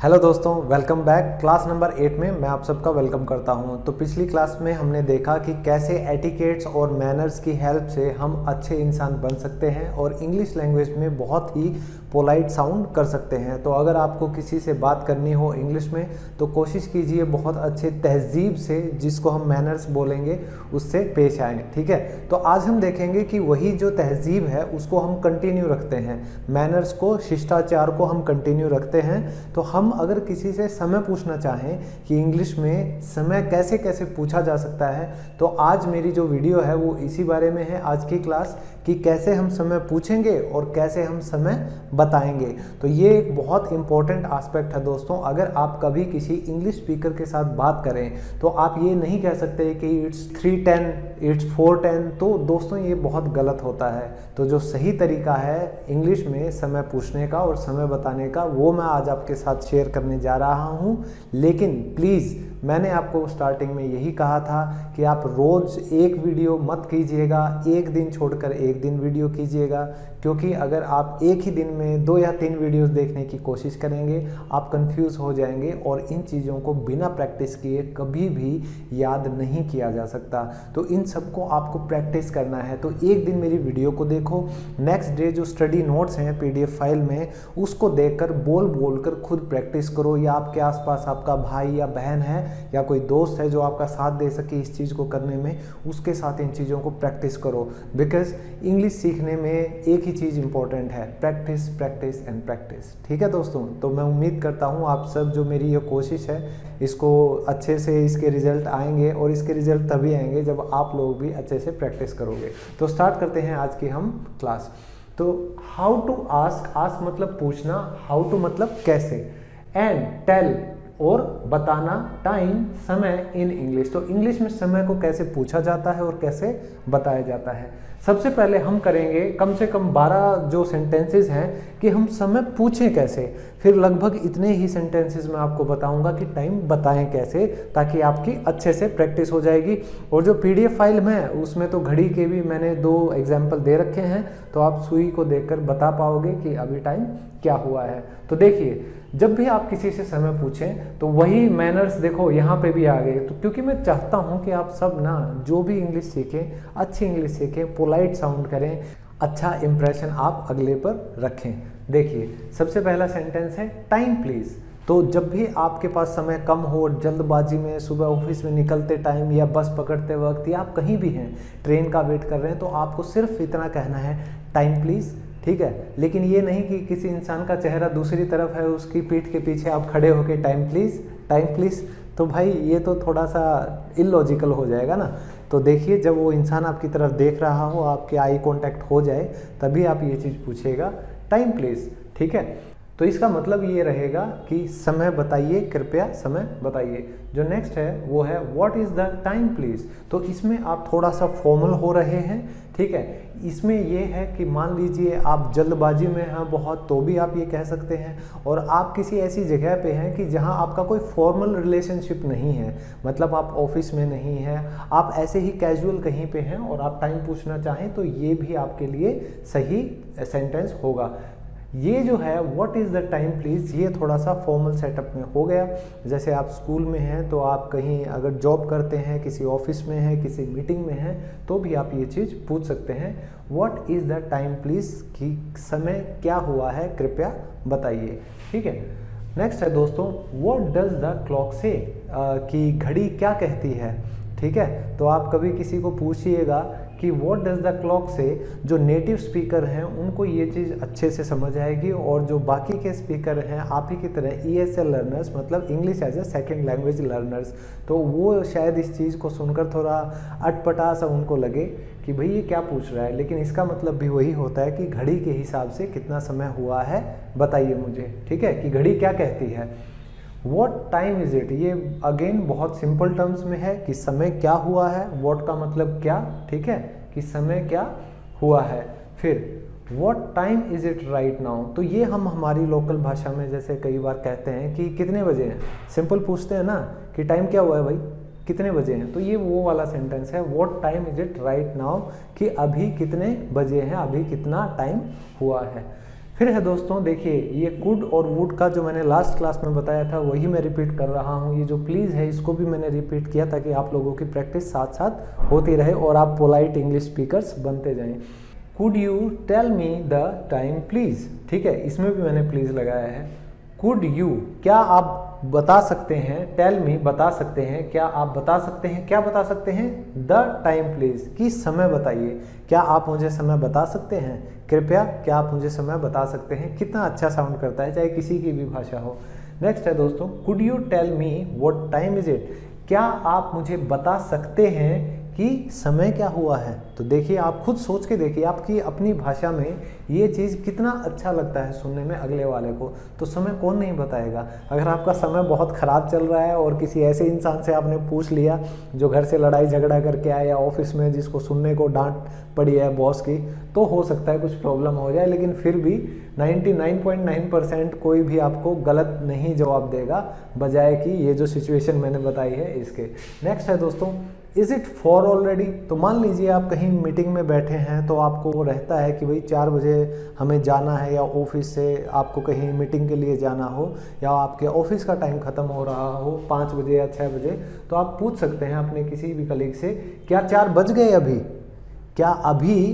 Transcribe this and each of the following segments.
Hello दोस्तों, welcome back. Class number 8 में मैं आप सबका वेलकम करता हूं। तो पिछली क्लास में हमने देखा कि कैसे एटिकेट्स और मैनर्स की हेल्प से हम अच्छे इंसान बन सकते हैं और इंग्लिश लैंग्वेज में बहुत ही पोलाइट साउंड कर सकते हैं। तो अगर आपको किसी से बात करनी हो इंग्लिश में तो कोशिश कीजिए बहुत अच्छे तहजीब से, जिसको हम मैनर्स बोलेंगे, उससे पेश आएँ। ठीक है, तो आज हम देखेंगे कि वही जो तहजीब है उसको हम कंटिन्यू रखते हैं, मैनर्स को, शिष्टाचार को हम कंटिन्यू रखते हैं। तो हम अगर किसी से समय पूछना चाहें कि इंग्लिश में समय कैसे कैसे पूछा जा सकता है, तो आज मेरी जो वीडियो है वो इसी बारे में है, आज की क्लास, कि कैसे हम समय पूछेंगे और कैसे हम समय बताएंगे। तो ये एक बहुत इंपॉर्टेंट एस्पेक्ट है दोस्तों। अगर आप कभी किसी इंग्लिश स्पीकर के साथ बात करें तो आप ये नहीं कह सकते कि इट्स 3:10, इट्स 4:10। तो दोस्तों ये बहुत गलत होता है। तो जो सही तरीका है इंग्लिश में समय पूछने का और समय बताने का, वो मैं आज आपके साथ शेयर करने जा रहा हूँ। लेकिन प्लीज़, मैंने आपको स्टार्टिंग में यही कहा था कि आप रोज़ एक वीडियो मत कीजिएगा, एक दिन छोड़कर एक दिन वीडियो कीजिएगा, क्योंकि अगर आप एक ही दिन में 2 या 3 वीडियोस देखने की कोशिश करेंगे आप कंफ्यूज हो जाएंगे और इन चीज़ों को बिना प्रैक्टिस किए कभी भी याद नहीं किया जा सकता। तो इन सबको आपको प्रैक्टिस करना है। तो एक दिन मेरी वीडियो को देखो, नेक्स्ट डे जो स्टडी नोट्स हैं PDF फाइल में, उसको देखकर बोल बोल कर खुद प्रैक्टिस करो, या आपके आसपास आपका भाई या बहन है या कोई दोस्त है जो आपका साथ दे सके इस चीज़ को करने में, उसके साथ इन चीज़ों को प्रैक्टिस करो। बिकॉज इंग्लिश सीखने में एक ही चीज़ इंपॉर्टेंट है, प्रैक्टिस प्रैक्टिस एंड प्रैक्टिस। ठीक है दोस्तों, तो मैं उम्मीद करता हूँ आप सब जो मेरी ये कोशिश है इसको अच्छे से, इसके रिजल्ट आएंगे, और इसके रिजल्ट तभी आएंगे जब आप लोग भी अच्छे से प्रैक्टिस करोगे। तो स्टार्ट करते हैं आज की हम क्लास। तो हाउ टू आस्क, आस्क मतलब पूछना, हाउ टू मतलब कैसे, एंड टेल और बताना, टाइम समय इन इंग्लिश। तो इंग्लिश में समय को कैसे पूछा जाता है और कैसे बताया जाता है। सबसे पहले हम करेंगे कम से कम 12 जो सेंटेंसेस हैं कि हम समय पूछें कैसे, फिर लगभग इतने ही सेंटेंसेस मैं आपको बताऊंगा कि टाइम बताएं कैसे, ताकि आपकी अच्छे से प्रैक्टिस हो जाएगी। और जो PDF फाइल में उसमें तो घड़ी के भी मैंने 2 एग्जाम्पल दे रखे हैं, तो आप सुई को देखकर बता पाओगे कि अभी टाइम क्या हुआ है। तो देखिए, जब भी आप किसी से समय पूछें तो वही मैनर्स देखो यहाँ पे भी आ गए। तो क्योंकि मैं चाहता हूँ कि आप सब ना जो भी इंग्लिश सीखें, अच्छी इंग्लिश सीखें, पोलाइट साउंड करें, अच्छा इंप्रेशन आप अगले पर रखें। देखिए, सबसे पहला सेंटेंस है टाइम प्लीज़। तो जब भी आपके पास समय कम हो, जल्दबाजी में, सुबह ऑफिस में निकलते टाइम, या बस पकड़ते वक्त, या आप कहीं भी हैं, ट्रेन का वेट कर रहे हैं, तो आपको सिर्फ इतना कहना है, टाइम प्लीज़। ठीक है, लेकिन ये नहीं कि किसी इंसान का चेहरा दूसरी तरफ है, उसकी पीठ के पीछे आप खड़े होके टाइम प्लीज़, टाइम प्लीज़। तो भाई ये तो थोड़ा सा इलॉजिकल हो जाएगा ना। तो देखिए, जब वो इंसान आपकी तरफ देख रहा हो, आपके आई कांटेक्ट हो जाए, तभी आप ये चीज़ पूछिएगा, टाइम प्लीज़। ठीक है, तो इसका मतलब ये रहेगा कि समय बताइए, कृपया समय बताइए। जो नेक्स्ट है वो है what is the time please. तो इसमें आप थोड़ा सा फॉर्मल हो रहे हैं। ठीक है, इसमें ये है कि मान लीजिए आप जल्दबाजी में हैं बहुत, तो भी आप ये कह सकते हैं, और आप किसी ऐसी जगह पे हैं कि जहां आपका कोई फॉर्मल रिलेशनशिप नहीं है, मतलब आप ऑफिस में नहीं हैं, आप ऐसे ही कैजुअल कहीं पे हैं और आप टाइम पूछना चाहें, तो ये भी आपके लिए सही सेंटेंस होगा। ये जो है what is the time please, ये थोड़ा सा फॉर्मल सेटअप में हो गया। जैसे आप स्कूल में हैं, तो आप कहीं अगर जॉब करते हैं, किसी ऑफिस में हैं, किसी मीटिंग में हैं, तो भी आप ये चीज़ पूछ सकते हैं, what is the time please, कि समय क्या हुआ है, कृपया बताइए। ठीक है, नेक्स्ट है दोस्तों, व्हाट डज द क्लॉक से, कि घड़ी क्या कहती है। ठीक है, तो आप कभी किसी को पूछिएगा कि व्हाट डज द क्लॉक से, जो नेटिव स्पीकर हैं उनको ये चीज़ अच्छे से समझ आएगी, और जो बाकी के स्पीकर हैं आप ही की तरह ESL लर्नर्स, मतलब English as a second language learners, तो वो शायद इस चीज़ को सुनकर थोड़ा अटपटा सा उनको लगे कि भाई ये क्या पूछ रहा है, लेकिन इसका मतलब भी वही होता है कि घड़ी के हिसाब से कितना समय हुआ है बताइए मुझे। ठीक है, कि घड़ी क्या कहती है, वॉट टाइम इज़ इट। ये अगेन बहुत सिंपल टर्म्स में है कि समय क्या हुआ है, वॉट का मतलब क्या, ठीक है, कि समय क्या हुआ है। फिर what time is it right now, तो ये हम हमारी लोकल भाषा में जैसे कई बार कहते हैं कि कितने बजे हैं, सिंपल पूछते हैं ना कि टाइम क्या हुआ है भाई, कितने बजे हैं, तो ये वो वाला सेंटेंस है, what time is it right now, कि अभी कितने बजे हैं, अभी कितना टाइम हुआ है। फिर है दोस्तों, देखिए ये कुड और वुड का जो मैंने लास्ट क्लास में बताया था वही मैं रिपीट कर रहा हूँ। ये जो प्लीज़ है इसको भी मैंने रिपीट किया ताकि आप लोगों की प्रैक्टिस साथ साथ होती रहे और आप पोलाइट इंग्लिश स्पीकर्स बनते जाएं। Could you tell me the time please, ठीक है, इसमें भी मैंने प्लीज़ लगाया है। कुड यू, क्या आप बता सकते हैं, टेल मी बता सकते हैं, क्या आप बता सकते हैं, क्या बता सकते हैं, द टाइम प्लीज, कि समय बताइए, क्या आप मुझे समय बता सकते हैं, कृपया क्या आप मुझे समय बता सकते हैं। कितना अच्छा साउंड करता है, चाहे किसी की भी भाषा हो। नेक्स्ट है दोस्तों, could you tell me what time is it, क्या आप मुझे बता सकते हैं कि समय क्या हुआ है। तो देखिए, आप खुद सोच के देखिए, आपकी अपनी भाषा में ये चीज़ कितना अच्छा लगता है सुनने में अगले वाले को। तो समय कौन नहीं बताएगा। अगर आपका समय बहुत ख़राब चल रहा है और किसी ऐसे इंसान से आपने पूछ लिया जो घर से लड़ाई झगड़ा करके आया या ऑफिस में जिसको सुनने को डांट पड़ी है बॉस की, तो हो सकता है कुछ प्रॉब्लम हो जाए, लेकिन फिर भी 99.9% कोई भी आपको गलत नहीं जवाब देगा, बजाय कि ये जो सिचुएशन मैंने बताई है इसके। नेक्स्ट है दोस्तों, इज़ इट फॉर ऑलरेडी। तो मान लीजिए आप कहीं मीटिंग में बैठे हैं, तो आपको वो रहता है कि भाई 4 बजे हमें जाना है, या ऑफिस से आपको कहीं मीटिंग के लिए जाना हो, या आपके ऑफिस का टाइम ख़त्म हो रहा हो 5 बजे या 6 बजे, तो आप पूछ सकते हैं अपने किसी भी कलीग से, क्या 4 बज गए अभी, क्या अभी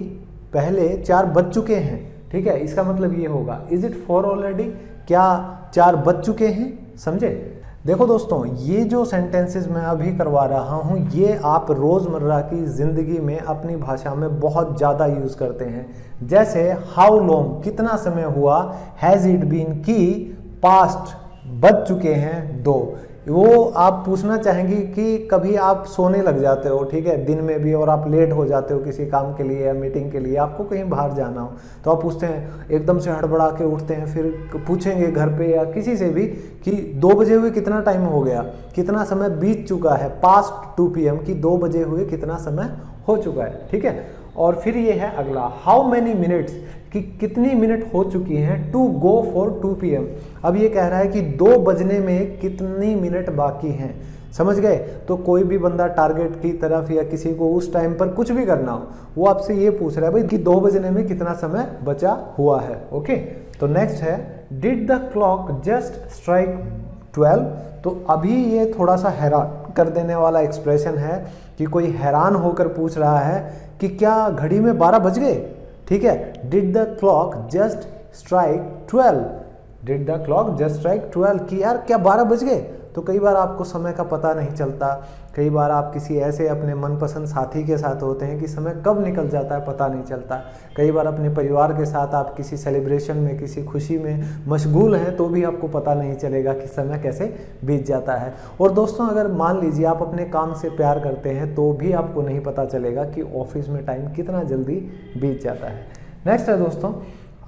पहले 4 बज चुके हैं। ठीक है, इसका मतलब ये होगा इज़ इट फॉर ऑलरेडी, क्या 4 बज चुके हैं, समझे। देखो दोस्तों, ये जो सेंटेंसेस मैं अभी करवा रहा हूँ ये आप रोज़मर्रा की ज़िंदगी में अपनी भाषा में बहुत ज़्यादा यूज़ करते हैं। जैसे हाउ लॉन्ग, कितना समय हुआ, हैज़ इट बीन, की पास्ट, बज चुके हैं 2। वो आप पूछना चाहेंगी कि कभी आप सोने लग जाते हो, ठीक है, दिन में भी, और आप लेट हो जाते हो किसी काम के लिए या मीटिंग के लिए, आपको कहीं बाहर जाना हो, तो आप पूछते हैं, एकदम से हड़बड़ा के उठते हैं, फिर पूछेंगे घर पे या किसी से भी कि 2 बजे हुए कितना टाइम हो गया, कितना समय बीत चुका है, पास्ट 2 PM, कि 2 बजे हुए कितना समय हो चुका है। ठीक है, और फिर ये है अगला, हाउ मैनी मिनट्स, कि कितनी मिनट हो चुकी हैं, टू गो फॉर 2 PM। अब ये कह रहा है कि 2 बजने में कितनी मिनट बाकी हैं, समझ गए। तो कोई भी बंदा टारगेट की तरफ या किसी को उस टाइम पर कुछ भी करना हो, वो आपसे ये पूछ रहा है भाई कि 2 बजने में कितना समय बचा हुआ है। ओके, तो नेक्स्ट है, did the clock just strike 12। तो अभी ये थोड़ा सा हैरान कर देने वाला एक्सप्रेशन है कि कोई हैरान होकर पूछ रहा है कि क्या घड़ी में 12 बज गए। ठीक है, did the clock just strike 12, did the clock just strike 12, कि यार क्या 12 बज गए। तो कई बार आपको समय का पता नहीं चलता, कई बार आप किसी ऐसे अपने मनपसंद साथी के साथ होते हैं कि समय कब निकल जाता है पता नहीं चलता। कई बार अपने परिवार के साथ आप किसी सेलिब्रेशन में, किसी खुशी में मशगूल हैं, तो भी आपको पता नहीं चलेगा कि समय कैसे बीत जाता है। और दोस्तों, अगर मान लीजिए आप अपने काम से प्यार करते हैं तो भी आपको नहीं पता चलेगा कि ऑफिस में टाइम कितना जल्दी बीत जाता है। नेक्स्ट है दोस्तों,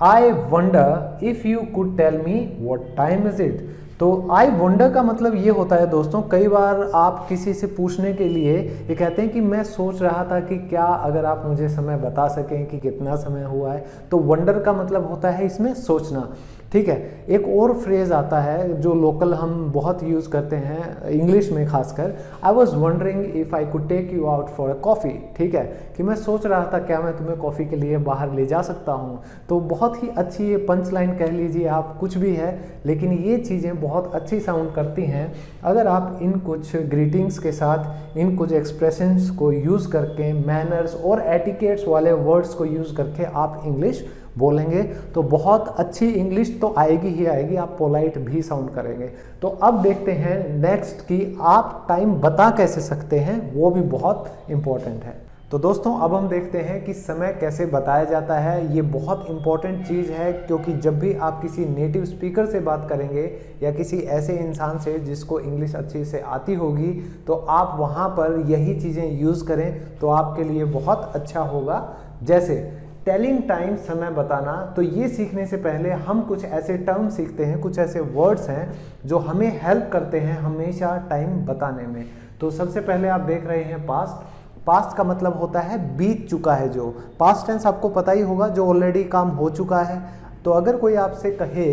I wonder if you could tell me what time is it. तो आई वंडर का मतलब ये होता है दोस्तों, कई बार आप किसी से पूछने के लिए ये कहते हैं कि मैं सोच रहा था कि क्या अगर आप मुझे समय बता सकें कि कितना समय हुआ है। तो वंडर का मतलब होता है इसमें सोचना। ठीक है, एक और फ्रेज़ आता है जो लोकल हम बहुत यूज़ करते हैं इंग्लिश में खासकर, I was wondering if I could take you out for a coffee. ठीक है, कि मैं सोच रहा था क्या मैं तुम्हें कॉफ़ी के लिए बाहर ले जा सकता हूँ। तो बहुत ही अच्छी ये पंच लाइन कह लीजिए आप, कुछ भी है, लेकिन ये चीज़ें बहुत अच्छी साउंड करती हैं अगर आप इन कुछ ग्रीटिंग्स के साथ, इन कुछ एक्सप्रेशंस को यूज़ करके, मैनर्स और एटिकेट्स वाले वर्ड्स को यूज़ करके आप इंग्लिश बोलेंगे, तो बहुत अच्छी इंग्लिश तो आएगी ही आएगी, आप पोलाइट भी साउंड करेंगे। तो अब देखते हैं नेक्स्ट कि आप टाइम बता कैसे सकते हैं, वो भी बहुत इम्पोर्टेंट है। तो दोस्तों, अब हम देखते हैं कि समय कैसे बताया जाता है। ये बहुत इंपॉर्टेंट चीज़ है, क्योंकि जब भी आप किसी नेटिव स्पीकर से बात करेंगे या किसी ऐसे इंसान से जिसको इंग्लिश अच्छी से आती होगी, तो आप वहाँ पर यही चीज़ें यूज़ करें तो आपके लिए बहुत अच्छा होगा। जैसे टेलिंग टाइम, समय बताना, तो ये सीखने से पहले हम कुछ ऐसे टर्म सीखते हैं, कुछ ऐसे वर्ड्स हैं जो हमें हेल्प करते हैं हमेशा टाइम बताने में। तो सबसे पहले आप देख रहे हैं पास्ट। पास्ट का मतलब होता है बीत चुका है, जो पास्ट टेंस आपको पता ही होगा, जो ऑलरेडी काम हो चुका है। तो अगर कोई आपसे कहे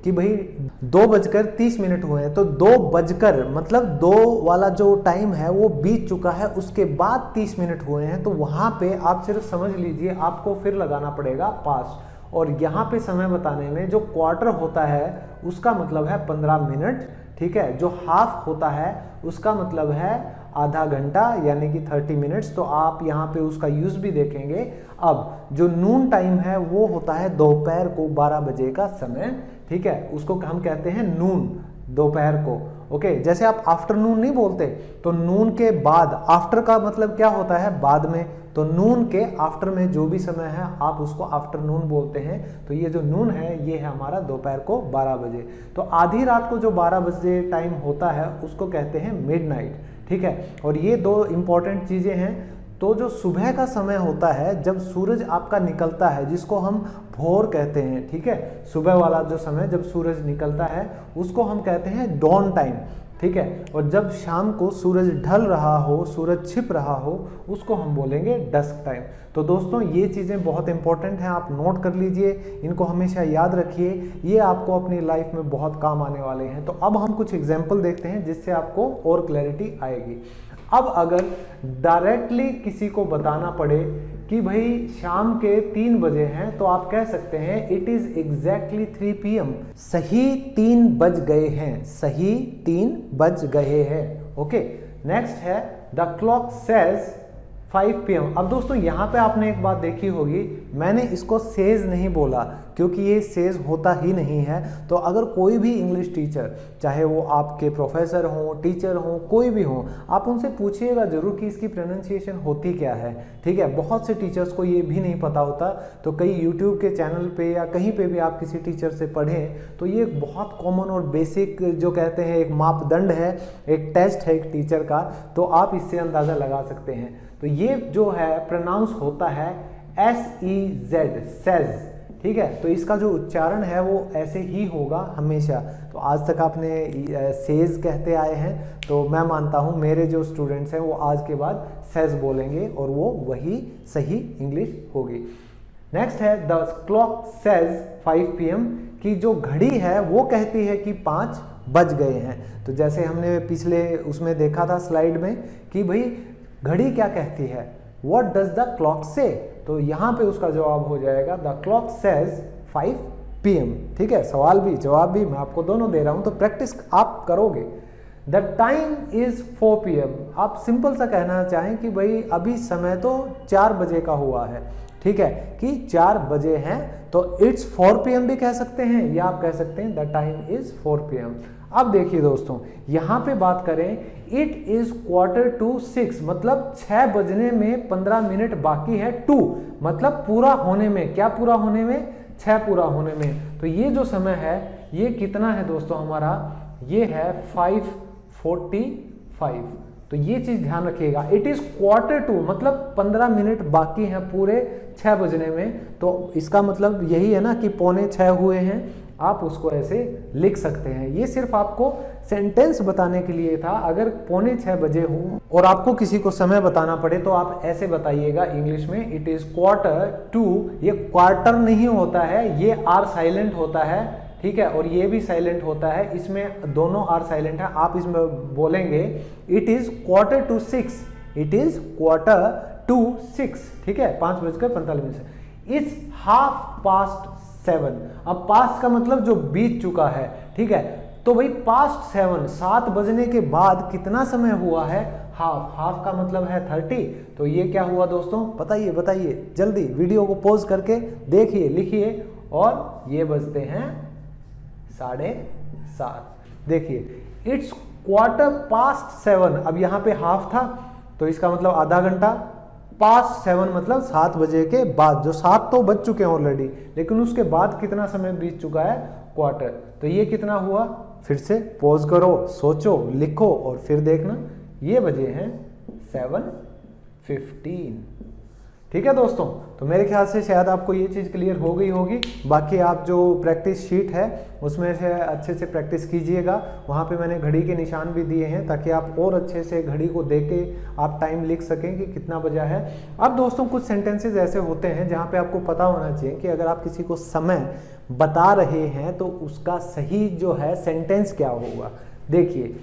कि भाई 2:30 हुए हैं, तो 2 बजकर मतलब 2 वाला जो टाइम है वो बीत चुका है, उसके बाद 30 मिनट हुए हैं, तो वहाँ पे आप सिर्फ समझ लीजिए आपको फिर लगाना पड़ेगा पास्ट। और यहाँ पे समय बताने में जो क्वार्टर होता है उसका मतलब है 15 मिनट, ठीक है। जो हाफ होता है उसका मतलब है आधा घंटा यानी कि 30 मिनट्स। तो आप यहाँ पे उसका यूज भी देखेंगे। अब जो नून टाइम है वो होता है दोपहर को 12 बजे का समय, ठीक है, उसको हम कहते हैं नून, दोपहर को। ओके, जैसे आप आफ्टरनून नहीं बोलते, तो नून के बाद, आफ्टर का मतलब क्या होता है, बाद में, तो नून के आफ्टर में जो भी समय है आप उसको आफ्टरनून बोलते हैं। तो ये जो नून है ये है हमारा दोपहर को 12 बजे। तो आधी रात को जो 12 बजे टाइम होता है उसको कहते हैं मिडनाइट, ठीक है। और ये दो इंपॉर्टेंट चीजें हैं। तो जो सुबह का समय होता है जब सूरज आपका निकलता है, जिसको हम भोर कहते हैं, ठीक है, सुबह वाला जो समय जब सूरज निकलता है उसको हम कहते हैं डॉन टाइम, ठीक है। और जब शाम को सूरज ढल रहा हो, सूरज छिप रहा हो, उसको हम बोलेंगे डस्क टाइम। तो दोस्तों ये चीज़ें बहुत इंपॉर्टेंट हैं, आप नोट कर लीजिए, इनको हमेशा याद रखिए, ये आपको अपनी लाइफ में बहुत काम आने वाले हैं। तो अब हम कुछ एग्जाम्पल देखते हैं जिससे आपको और क्लैरिटी आएगी। अब अगर डायरेक्टली किसी को बताना पड़े कि भाई शाम के 3 बजे हैं, तो आप कह सकते हैं इट इज एग्जैक्टली 3 PM, सही 3 बज गए हैं, सही 3 बज गए हैं। ओके, नेक्स्ट है द क्लॉक सेज 5 PM। अब दोस्तों यहाँ पे आपने एक बात देखी होगी, मैंने इसको सेज नहीं बोला क्योंकि ये सेज होता ही नहीं है। तो अगर कोई भी इंग्लिश टीचर, चाहे वो आपके प्रोफेसर हो, टीचर हो, कोई भी हो, आप उनसे पूछिएगा जरूर कि इसकी प्रोनाउंसिएशन होती क्या है, ठीक है। बहुत से टीचर्स को ये भी नहीं पता होता। तो कई यूट्यूब के चैनल पे या कहीं पे भी आप किसी टीचर से पढ़ें तो ये एक बहुत कॉमन और बेसिक जो कहते हैं एक मापदंड है, एक टेस्ट है एक टीचर का, तो आप इससे अंदाज़ा लगा सकते हैं। तो ये जो है प्रोनाउंस होता है SEZ, सेज, ठीक है। तो इसका जो उच्चारण है वो ऐसे ही होगा हमेशा। तो आज तक आपने सेज कहते आए हैं, तो मैं मानता हूँ मेरे जो स्टूडेंट्स हैं वो आज के बाद सेज बोलेंगे और वो वही सही इंग्लिश होगी। नेक्स्ट है द क्लॉक सेज 5 PM, की जो घड़ी है वो कहती है कि 5 बज गए हैं। तो जैसे हमने पिछले उसमें देखा था स्लाइड में कि भाई घड़ी क्या कहती है, व्हाट डज द क्लॉक से, तो यहाँ पे उसका जवाब हो जाएगा द क्लॉक सेज 5 PM, ठीक है। सवाल भी जवाब भी मैं आपको दोनों दे रहा हूँ, तो प्रैक्टिस आप करोगे। द टाइम इज 4 PM, आप सिंपल सा कहना चाहें कि भाई अभी समय तो 4 बजे का हुआ है, ठीक है, कि 4 बजे हैं, तो इट्स 4 PM भी कह सकते हैं या आप कह सकते हैं द टाइम इज 4 PM। अब देखिए दोस्तों, यहाँ पे बात करें, इट इज 5:45, मतलब 6 बजने में 15 मिनट बाकी है। 2 मतलब पूरा होने में, क्या पूरा होने में, 6 पूरा होने में। तो ये जो समय है ये कितना है दोस्तों हमारा, ये है 5:45। तो ये चीज ध्यान रखिएगा, इट इज 1:45 मतलब 15 मिनट बाकी हैं पूरे 6 बजने में। तो इसका मतलब यही है ना कि 5:45 हुए हैं, आप उसको ऐसे लिख सकते हैं। ये सिर्फ आपको सेंटेंस बताने के लिए था। अगर 5:45 बजे हो और आपको किसी को समय बताना पड़े तो आप ऐसे बताइएगा इंग्लिश में, इट इज 1:45। ये क्वार्टर नहीं होता है, ये आर साइलेंट होता है, ठीक है, और ये भी साइलेंट होता है, इसमें दोनों आर साइलेंट है। आप इसमें बोलेंगे इट इज 5:45, इट इज 5:45, ठीक है, 5:45। इट्स 7:30। अब पास्ट का मतलब जो बीत चुका है, ठीक है। तो भाई पास्ट 7 बजने के बाद कितना समय हुआ है, हाफ का मतलब है 30। तो ये क्या हुआ दोस्तों, बताइए बताइए जल्दी, वीडियो को पॉज करके देखिए, लिखिए, और ये बजते हैं 7:30। देखिए इट्स 7:15। अब यहाँ पे हाफ था तो इसका मतलब आधा घंटा, पास्ट 7 मतलब 7 बजे के बाद, जो 7 तो बज चुके हैं ऑलरेडी, लेकिन उसके बाद कितना समय बीत चुका है, क्वार्टर। तो ये कितना हुआ, फिर से पॉज करो, सोचो, लिखो और फिर देखना, ये बजे हैं 7:15। ठीक है दोस्तों, तो मेरे ख्याल से शायद आपको ये चीज़ क्लियर हो गई होगी। बाकी आप जो प्रैक्टिस शीट है उसमें से अच्छे से प्रैक्टिस कीजिएगा। वहाँ पे मैंने घड़ी के निशान भी दिए हैं ताकि आप और अच्छे से घड़ी को देख के आप टाइम लिख सकें कि कितना बजा है। अब दोस्तों कुछ सेंटेंसेस ऐसे होते हैं जहाँ पे आपको पता होना चाहिए कि अगर आप किसी को समय बता रहे हैं तो उसका सही जो है सेंटेंस क्या होगा। देखिए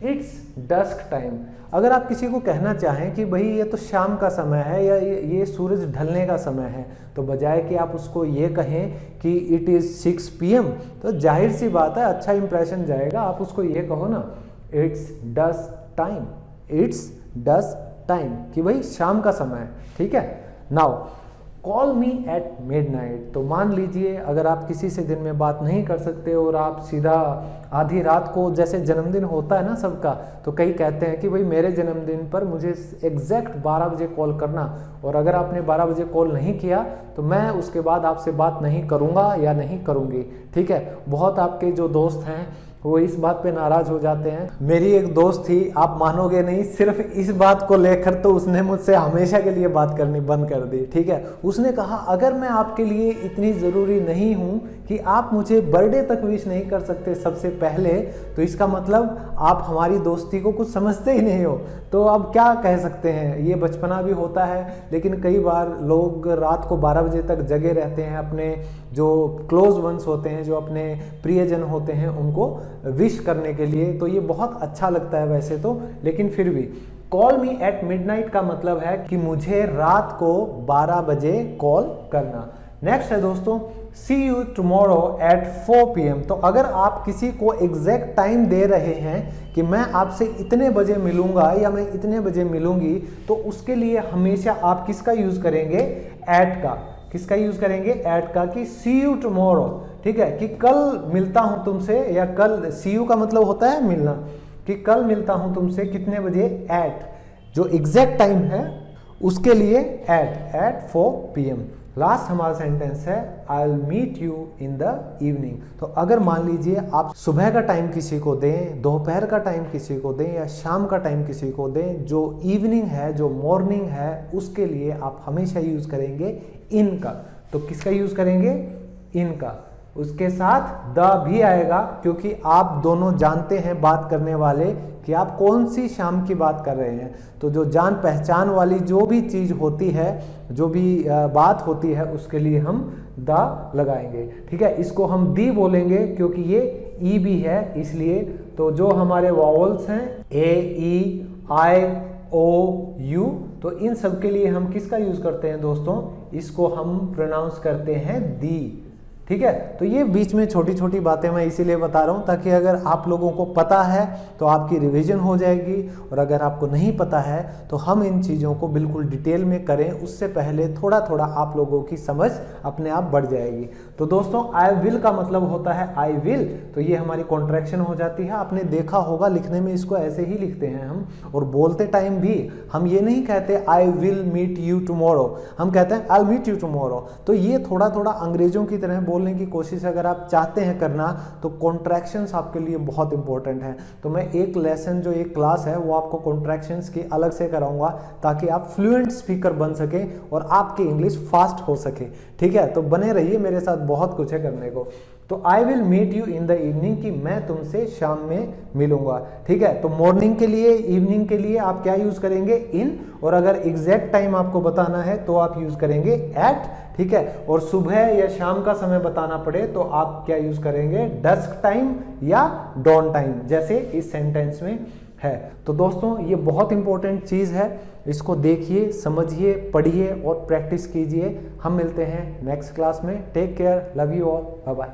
इट्स डस्क टाइम। अगर आप किसी को कहना चाहें कि भाई ये तो शाम का समय है या ये सूरज ढलने का समय है, तो बजाय कि आप उसको ये कहें कि इट इज़ 6 PM, तो जाहिर सी बात है अच्छा इंप्रेशन जाएगा। आप उसको ये कहो ना, it's dusk time, it's dusk time, कि भाई शाम का समय है। ठीक है। Now call me at midnight. तो मान लीजिए अगर आप किसी से दिन में बात नहीं कर सकते और आप सीधा आधी रात को, जैसे जन्मदिन होता है ना सबका, तो कई कहते हैं कि भाई मेरे जन्मदिन पर मुझे एग्जैक्ट 12 बजे कॉल करना, और अगर आपने 12 बजे कॉल नहीं किया तो मैं उसके बाद आपसे बात नहीं करूँगा या नहीं करूँगी। ठीक है। बहुत आपके जो दोस्त हैं वो इस बात पे नाराज हो जाते हैं। मेरी एक दोस्त थी, आप मानोगे नहीं, सिर्फ इस बात को लेकर तो उसने मुझसे हमेशा के लिए बात करनी बंद कर दी। ठीक है। उसने कहा अगर मैं आपके लिए इतनी ज़रूरी नहीं हूँ कि आप मुझे बर्थडे तक विश नहीं कर सकते सबसे पहले, तो इसका मतलब आप हमारी दोस्ती को कुछ समझते ही नहीं हो। तो अब क्या कह सकते हैं, ये बचपना भी होता है, लेकिन कई बार लोग रात को 12 बजे तक जगे रहते हैं, अपने जो क्लोज वंस होते हैं, जो अपने प्रियजन होते हैं, उनको विश करने के लिए। तो ये बहुत अच्छा लगता है वैसे तो, लेकिन फिर भी कॉल मी एट मिडनाइट का मतलब है कि मुझे रात को 12 बजे कॉल करना। नेक्स्ट है दोस्तों, सी यू टुमारो एट 4 PM। तो अगर आप किसी को एग्जैक्ट टाइम दे रहे हैं कि मैं आपसे इतने बजे मिलूंगा या मैं इतने बजे मिलूंगी, तो उसके लिए हमेशा आप किसका यूज करेंगे, एट का। किसका यूज करेंगे, एट का, कि सी यू टुमारो। ठीक है, कि कल मिलता हूं तुमसे, या कल, सी यू का मतलब होता है मिलना, कि कल मिलता हूं तुमसे कितने बजे, एट, जो एग्जैक्ट टाइम है उसके लिए एट 4 PM। लास्ट हमारा सेंटेंस है I will meet you in the evening. तो अगर मान लीजिए आप सुबह का टाइम किसी को दें, दोपहर का टाइम किसी को दें, या शाम का टाइम किसी को दें, जो इवनिंग है, जो मॉर्निंग है, उसके लिए आप हमेशा यूज करेंगे इन का। तो किसका यूज करेंगे, इन का। उसके साथ द भी आएगा, क्योंकि आप दोनों जानते हैं बात करने वाले कि आप कौन सी शाम की बात कर रहे हैं। तो जो जान पहचान वाली जो भी चीज़ होती है, जो भी बात होती है, उसके लिए हम द लगाएंगे। ठीक है। इसको हम दी बोलेंगे क्योंकि ये ई भी है, इसलिए। तो जो हमारे वॉवल्स हैं ए, ई, आई, ओ, यू, तो इन सब के लिए हम किसका यूज करते हैं दोस्तों, इसको हम प्रोनाउंस करते हैं दी। ठीक है। तो ये बीच में छोटी छोटी बातें मैं इसीलिए बता रहा हूँ ताकि अगर आप लोगों को पता है तो आपकी रिवीजन हो जाएगी, और अगर आपको नहीं पता है तो हम इन चीज़ों को बिल्कुल डिटेल में करें, उससे पहले थोड़ा थोड़ा आप लोगों की समझ अपने आप बढ़ जाएगी। तो दोस्तों आई विल का मतलब होता है आई विल, तो ये हमारी कॉन्ट्रैक्शन हो जाती है। आपने देखा होगा लिखने में इसको ऐसे ही लिखते हैं हम, और बोलते टाइम भी हम ये नहीं कहते I will meet you tomorrow, हम कहते हैं I will meet you tomorrow. तो ये थोड़ा थोड़ा अंग्रेजों की तरह बोलने की कोशिश अगर आप चाहते हैं करना, तो कॉन्ट्रैक्शंस आपके लिए बहुत इंपॉर्टेंट है। तो मैं एक लेसन, जो एक क्लास है, वो आपको कॉन्ट्रैक्शंस की अलग से कराऊंगा ताकि आप फ्लुएंट स्पीकर बन सके और आपकी इंग्लिश फास्ट हो सके। ठीक है। तो बने रहिए मेरे साथ, बहुत कुछ है करने को। तो I will meet you in the evening, कि मैं तुमसे शाम में मिलूंगा। ठीक है। तो मॉर्निंग के लिए, इवनिंग के लिए आप क्या यूज करेंगे, इन, और अगर एग्जैक्ट टाइम आपको बताना है तो आप यूज करेंगे एट। ठीक है। और सुबह या शाम का समय बताना पड़े तो आप क्या यूज करेंगे, डस्क टाइम या डॉन टाइम, जैसे इस सेंटेंस में है। तो दोस्तों ये बहुत इंपॉर्टेंट चीज़ है, इसको देखिए, समझिए, पढ़िए और प्रैक्टिस कीजिए। हम मिलते हैं नेक्स्ट क्लास में। Take care, love you all, bye bye.